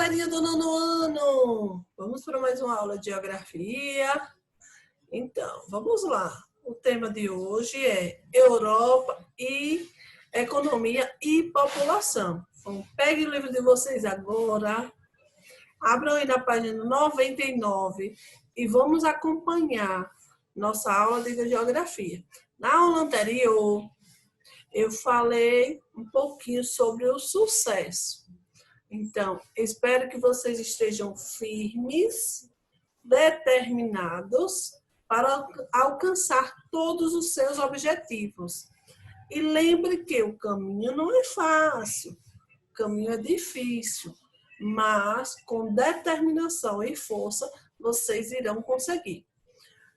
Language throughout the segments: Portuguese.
galerinha do nono ano! Vamos para mais uma aula de geografia. Então, vamos lá. O tema de hoje é Europa e economia e população. Então, pegue o livro de vocês agora, abram aí na página 99 e vamos acompanhar nossa aula de geografia. Na aula anterior, eu falei um pouquinho sobre o sucesso. Então, espero que vocês estejam firmes, determinados para alcançar todos os seus objetivos. E lembre que o caminho não é fácil, o caminho é difícil, mas com determinação e força vocês irão conseguir.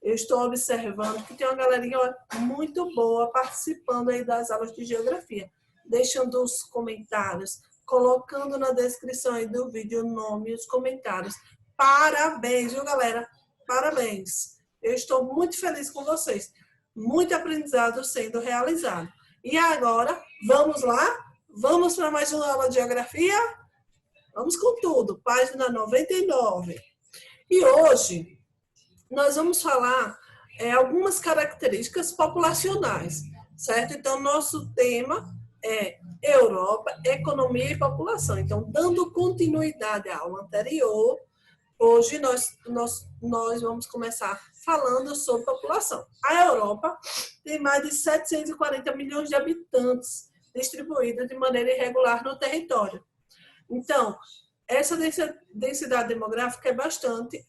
Eu estou observando que tem uma galerinha muito boa participando aí das aulas de geografia, deixando os comentários, colocando na descrição aí do vídeo o nome e os comentários. Parabéns, viu, galera? Parabéns. Eu estou muito feliz com vocês. Muito aprendizado sendo realizado. E agora, vamos lá? Vamos para mais uma aula de geografia? Vamos com tudo. Página 99. E hoje, nós vamos falar algumas características populacionais, certo? Então, nosso tema é Europa, economia e população. Então, dando continuidade à aula anterior, hoje nós vamos começar falando sobre população. A Europa tem mais de 740 milhões de habitantes distribuídos de maneira irregular no território. Então, essa densidade demográfica é bastante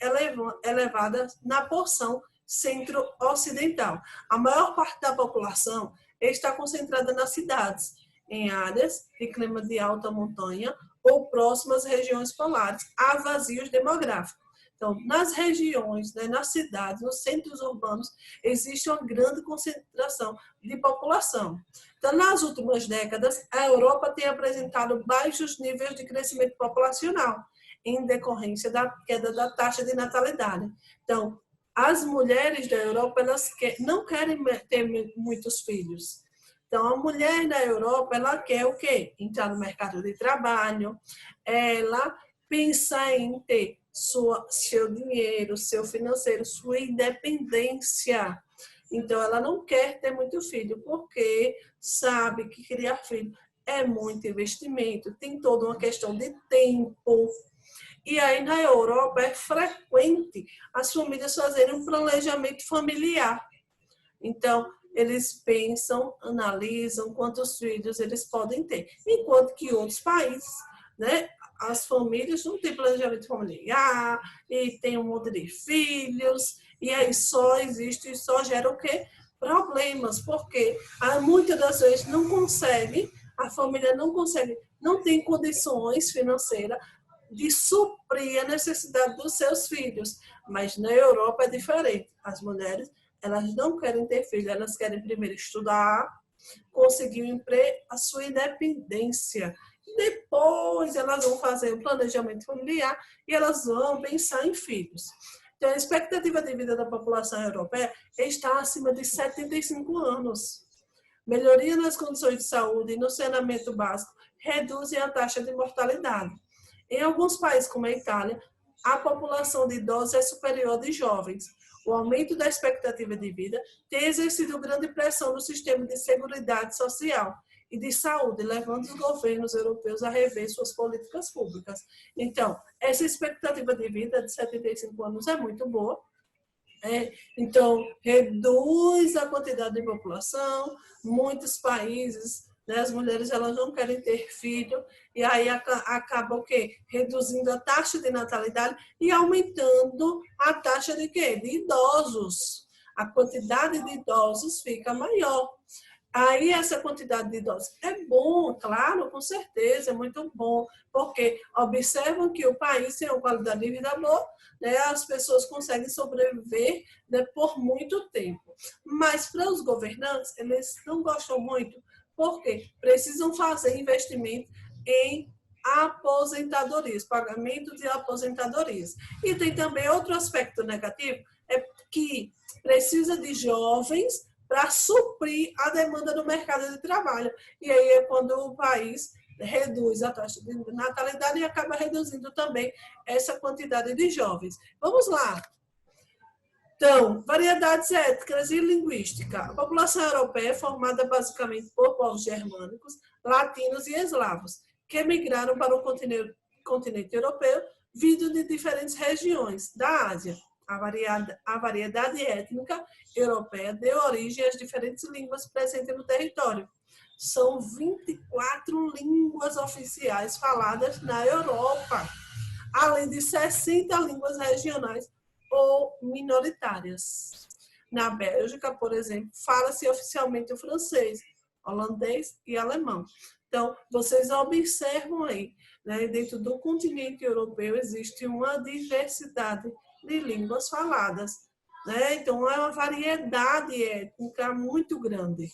elevada na porção centro-ocidental. A maior parte da população está concentrada nas cidades, em áreas de clima de alta montanha ou próximas regiões polares, a vazios demográficos. Então, nas regiões, nas cidades, nos centros urbanos, existe uma grande concentração de população. Então, nas últimas décadas, a Europa tem apresentado baixos níveis de crescimento populacional, em decorrência da queda da taxa de natalidade. Então, as mulheres da Europa elas não querem ter muitos filhos. Então, a mulher na Europa, ela quer o quê? Entrar no mercado de trabalho, ela pensa em ter seu dinheiro, seu financeiro, sua independência. Então, ela não quer ter muito filho, porque sabe que criar filho é muito investimento, tem toda uma questão de tempo. E aí, na Europa, é frequente as famílias fazerem um planejamento familiar. Então, eles pensam, analisam quantos filhos eles podem ter. Enquanto que em outros países, as famílias não têm planejamento familiar e tem um monte de filhos, e aí só existe e só gera o quê? Problemas, porque muitas das vezes não consegue, a família não consegue, não tem condições financeiras de suprir a necessidade dos seus filhos. Mas na Europa é diferente. As mulheres, elas não querem ter filhos, elas querem primeiro estudar, conseguir um emprego, a sua independência. Depois elas vão fazer o planejamento familiar e elas vão pensar em filhos. Então, a expectativa de vida da população europeia está acima de 75 anos. Melhoria nas condições de saúde e no saneamento básico reduzem a taxa de mortalidade. Em alguns países, como a Itália, a população de idosos é superior à de jovens. O aumento da expectativa de vida tem exercido grande pressão no sistema de seguridade social e de saúde, levando os governos europeus a rever suas políticas públicas. Então, essa expectativa de vida de 75 anos é muito boa. Então, reduz a quantidade de população. Muitos países, as mulheres elas não querem ter filho, e aí acaba o quê? Reduzindo a taxa de natalidade e aumentando a taxa de quê? De idosos. A quantidade de idosos fica maior. Aí essa quantidade de idosos é bom, claro, com certeza, é muito bom, porque observam que o país tem uma qualidade de vida boa, as pessoas conseguem sobreviver por muito tempo. Mas para os governantes, eles não gostam muito, porque precisam fazer investimento em aposentadorias, pagamento de aposentadorias. E tem também outro aspecto negativo, é que precisa de jovens para suprir a demanda do mercado de trabalho. E aí é quando o país reduz a taxa de natalidade e acaba reduzindo também essa quantidade de jovens. Vamos lá. Então, variedades étnicas e linguística. A população europeia é formada basicamente por povos germânicos, latinos e eslavos, que emigraram para o continente europeu, vindo de diferentes regiões da Ásia. A variedade étnica europeia deu origem às diferentes línguas presentes no território. São 24 línguas oficiais faladas na Europa, além de 60 línguas regionais ou minoritárias. Na Bélgica, por exemplo, fala-se oficialmente o francês, holandês e alemão. Então, vocês observam aí, né, dentro do continente europeu existe uma diversidade de línguas faladas, né? Então, é uma variedade étnica muito grande.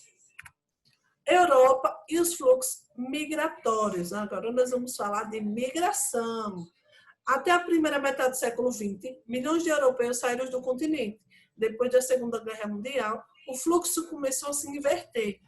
Europa e os fluxos migratórios. Agora nós vamos falar de migração. Até a primeira metade do século XX, milhões de europeus saíram do continente. Depois da Segunda Guerra Mundial, o fluxo começou a se inverter.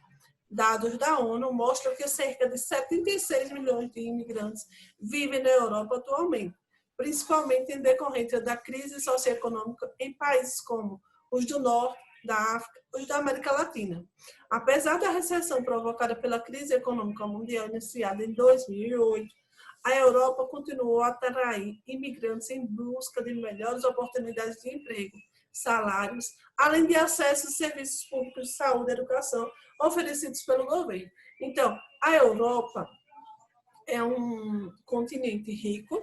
Dados da ONU mostram que cerca de 76 milhões de imigrantes vivem na Europa atualmente, principalmente em decorrência da crise socioeconômica em países como os do Norte, da África e da América Latina. Apesar da recessão provocada pela crise econômica mundial iniciada em 2008, a Europa continuou a atrair imigrantes em busca de melhores oportunidades de emprego, salários, além de acesso a serviços públicos de saúde e educação oferecidos pelo governo. Então, a Europa é um continente rico,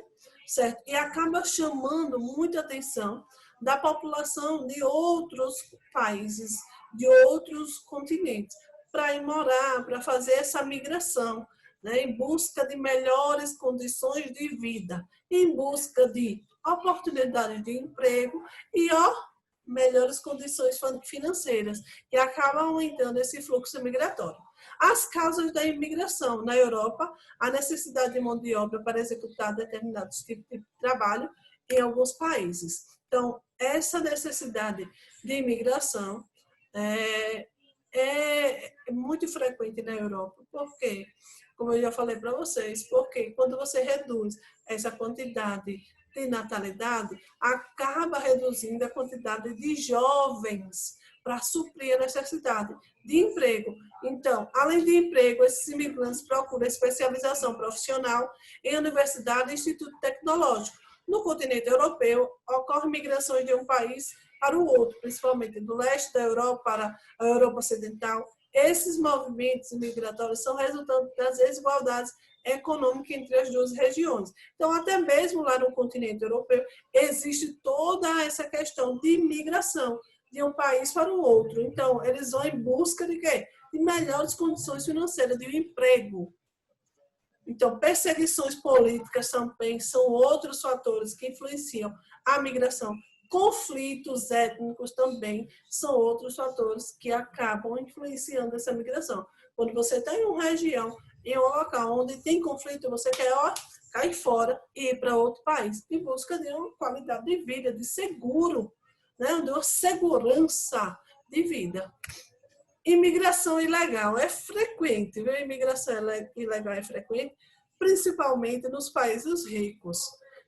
certo? E acaba chamando muita atenção da população de outros países, de outros continentes, para ir morar, para fazer essa migração, né, em busca de melhores condições de vida, em busca de oportunidades de emprego e melhores condições financeiras, que acabam aumentando esse fluxo migratório. As causas da imigração na Europa, a necessidade de mão de obra para executar determinados tipos de trabalho em alguns países. Então, essa necessidade de imigração é muito frequente na Europa. Por quê? Como eu já falei para vocês, porque quando você reduz essa quantidade de natalidade, acaba reduzindo a quantidade de jovens para suprir a necessidade de emprego. Então, além de emprego, esses imigrantes procuram especialização profissional em universidade e instituto tecnológico. No continente europeu, ocorrem migrações de um país para o outro, principalmente do leste da Europa para a Europa Ocidental. Esses movimentos migratórios são resultado das desigualdades econômicas entre as duas regiões. Então, até mesmo lá no continente europeu, existe toda essa questão de migração de um país para o outro. Então, eles vão em busca de quê? De melhores condições financeiras, de um emprego. Então, perseguições políticas também são outros fatores que influenciam a migração. Conflitos étnicos também são outros fatores que acabam influenciando essa migração. Quando você está em uma região, em um local onde tem conflito, você quer cair fora e ir para outro país em busca de uma qualidade de vida, de seguro, né? De uma segurança de vida. Imigração ilegal é frequente, viu? Imigração ilegal é frequente, principalmente nos países ricos.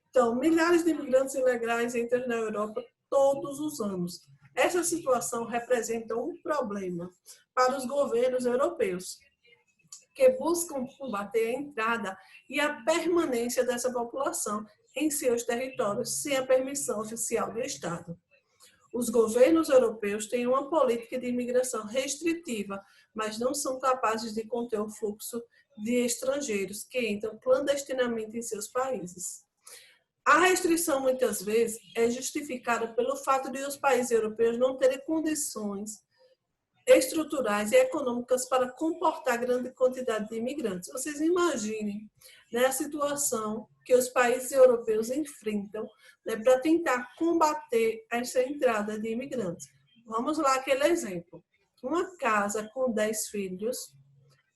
Então, milhares de imigrantes ilegais entram na Europa todos os anos. Essa situação representa um problema para os governos europeus, que buscam combater a entrada e a permanência dessa população em seus territórios sem a permissão oficial do Estado. Os governos europeus têm uma política de imigração restritiva, mas não são capazes de conter o fluxo de estrangeiros que entram clandestinamente em seus países. A restrição, muitas vezes, é justificada pelo fato de os países europeus não terem condições estruturais e econômicas para comportar grande quantidade de imigrantes. Vocês imaginem, né, a situação que os países europeus enfrentam, né, para tentar combater essa entrada de imigrantes. Vamos lá, aquele exemplo. Uma casa com 10 filhos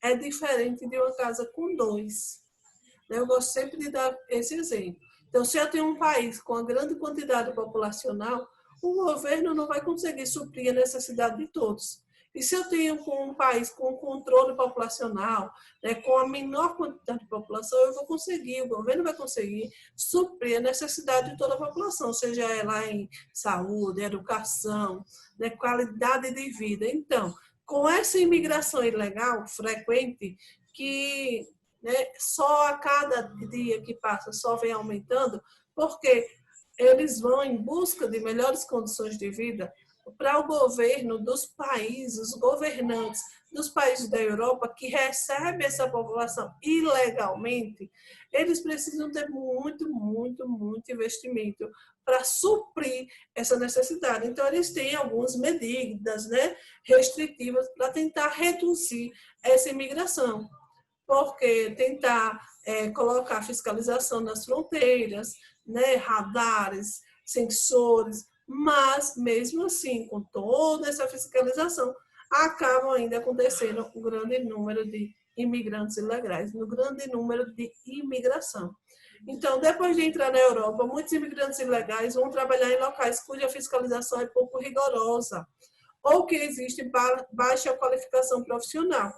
é diferente de uma casa com 2. Eu gosto sempre de dar esse exemplo. Então, se eu tenho um país com uma grande quantidade populacional, o governo não vai conseguir suprir a necessidade de todos. E se eu tenho com um país com controle populacional, né, com a menor quantidade de população, eu vou conseguir, o governo vai conseguir suprir a necessidade de toda a população, seja ela em saúde, educação, né, qualidade de vida. Então, com essa imigração ilegal frequente, que, né, só a cada dia que passa só vem aumentando, porque eles vão em busca de melhores condições de vida. Para o governo dos países, os governantes dos países da Europa que recebem essa população ilegalmente, eles precisam ter muito investimento para suprir essa necessidade. Então, eles têm algumas medidas, né, restritivas para tentar reduzir essa imigração, porque tentar colocar fiscalização nas fronteiras, né, radares, sensores, mas mesmo assim, com toda essa fiscalização, acabam ainda acontecendo um grande número de imigrantes ilegais, um grande número de imigração. Então, depois de entrar na Europa, muitos imigrantes ilegais vão trabalhar em locais cuja fiscalização é pouco rigorosa ou que existe baixa qualificação profissional,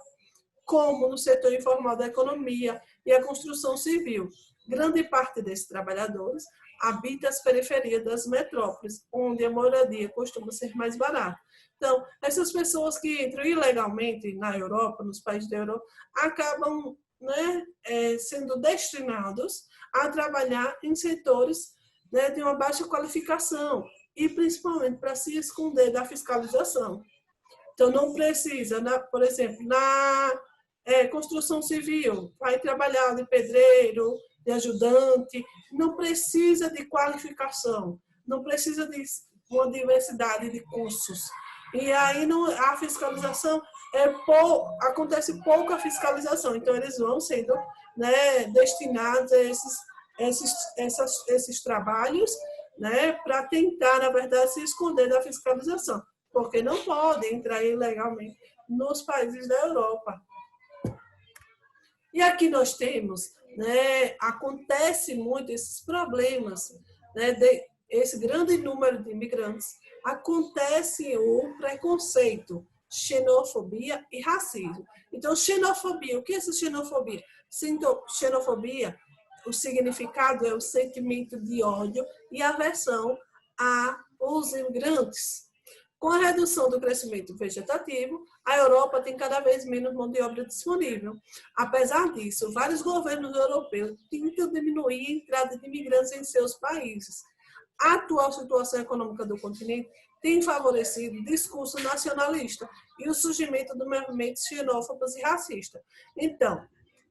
como no setor informal da economia e a construção civil. Grande parte desses trabalhadores habita as periferias das metrópoles, onde a moradia costuma ser mais barata. Então, essas pessoas que entram ilegalmente na Europa, nos países da Europa, acabam, né, sendo destinados a trabalhar em setores, né, de uma baixa qualificação e principalmente para se esconder da fiscalização. Então, não precisa, por exemplo, na construção civil, vai trabalhar de pedreiro, de ajudante, não precisa de qualificação, não precisa de uma diversidade de cursos. E aí a fiscalização acontece pouca fiscalização, então eles vão sendo, né, destinados a esses trabalhos, né, para tentar, na verdade, se esconder da fiscalização, porque não podem entrar ilegalmente nos países da Europa. E aqui nós temos, né, acontece muito esses problemas, né, esse grande número de imigrantes, acontece o preconceito, xenofobia e racismo. Então, xenofobia, o que é essa xenofobia? Xenofobia, o significado é o sentimento de ódio e aversão aos imigrantes. Com a redução do crescimento vegetativo, a Europa tem cada vez menos mão de obra disponível. Apesar disso, vários governos europeus tentam diminuir a entrada de imigrantes em seus países. A atual situação econômica do continente tem favorecido o discurso nacionalista e o surgimento de movimentos xenófobos e racistas. Então,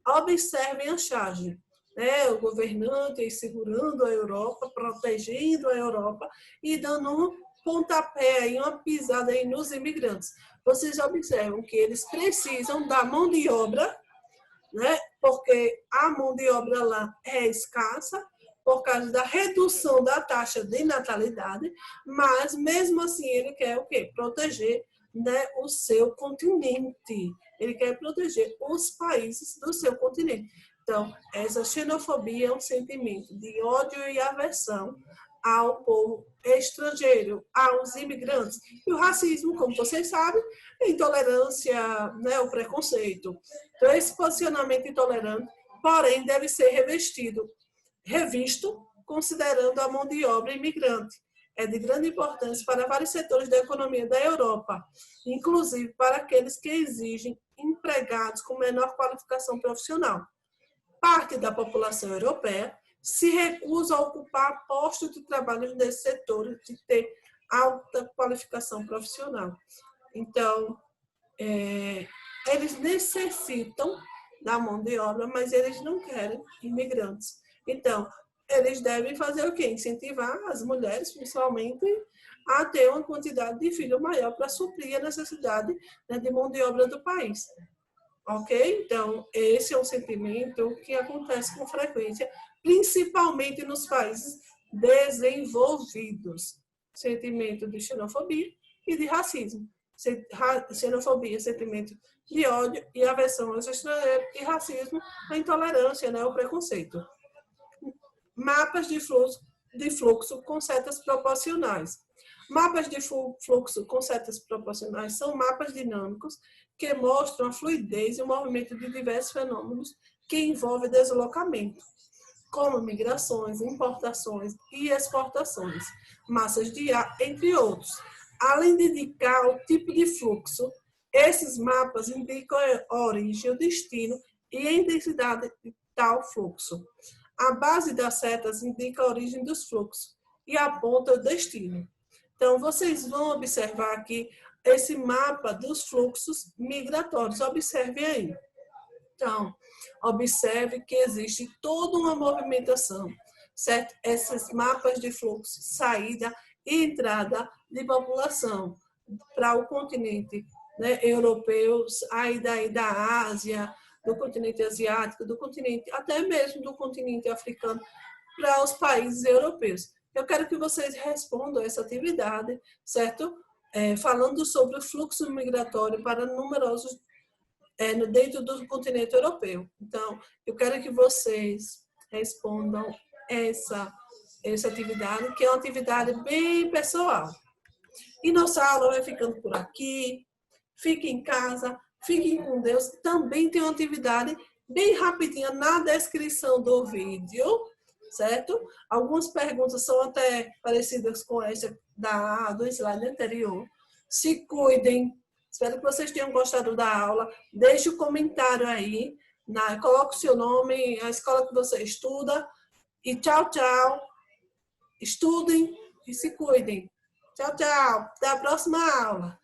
observem a charge, né? O governante segurando a Europa, protegendo a Europa e dando pontapé aí, uma pisada aí nos imigrantes. Vocês observam que eles precisam da mão de obra, né? Porque a mão de obra lá é escassa, por causa da redução da taxa de natalidade, mas mesmo assim ele quer o quê? Proteger, né, o seu continente. Ele quer proteger os países do seu continente. Então, essa xenofobia é um sentimento de ódio e aversão ao povo estrangeiro, aos imigrantes. E o racismo, como vocês sabem, é intolerância, né, o preconceito. Então, esse posicionamento intolerante, porém, deve ser revisto, considerando a mão de obra imigrante. É de grande importância para vários setores da economia da Europa, inclusive para aqueles que exigem empregados com menor qualificação profissional. Parte da população europeia se recusa a ocupar postos de trabalho nesse setor de ter alta qualificação profissional. Então, eles necessitam da mão de obra, mas eles não querem imigrantes. Então, eles devem fazer o quê? Incentivar as mulheres, principalmente, a ter uma quantidade de filhos maior para suprir a necessidade, né, de mão de obra do país. Ok? Então, esse é um sentimento que acontece com frequência, principalmente nos países desenvolvidos. Sentimento de xenofobia e de racismo. Xenofobia, sentimento de ódio e aversão aos estrangeiros, e racismo, a intolerância, né, o preconceito. Mapas de fluxo com setas proporcionais. Mapas de fluxo com setas proporcionais são mapas dinâmicos que mostram a fluidez e o movimento de diversos fenômenos que envolvem deslocamento, como migrações, importações e exportações, massas de ar, entre outros. Além de indicar o tipo de fluxo, esses mapas indicam a origem, o destino e a intensidade de tal fluxo. A base das setas indica a origem dos fluxos e aponta o destino. Então, vocês vão observar aqui esse mapa dos fluxos migratórios. Observe aí. Então, observe que existe toda uma movimentação, certo? Esses mapas de fluxo, saída e entrada de população para o continente, né, europeu, aí daí da Ásia, do continente asiático, do continente, até mesmo do continente africano, para os países europeus. Eu quero que vocês respondam essa atividade, certo? Falando sobre o fluxo migratório para numerosos dentro do continente europeu. Então, eu quero que vocês respondam essa atividade, que é uma atividade bem pessoal. E nossa aula vai ficando por aqui. Fiquem em casa, fiquem com Deus. Também tem uma atividade bem rapidinha na descrição do vídeo, certo? Algumas perguntas são até parecidas com essa do slide anterior. Se cuidem. Espero que vocês tenham gostado da aula. Deixe o comentário aí. Coloque o seu nome, a escola que você estuda. E tchau, tchau. Estudem e se cuidem. Tchau, tchau. Até a próxima aula.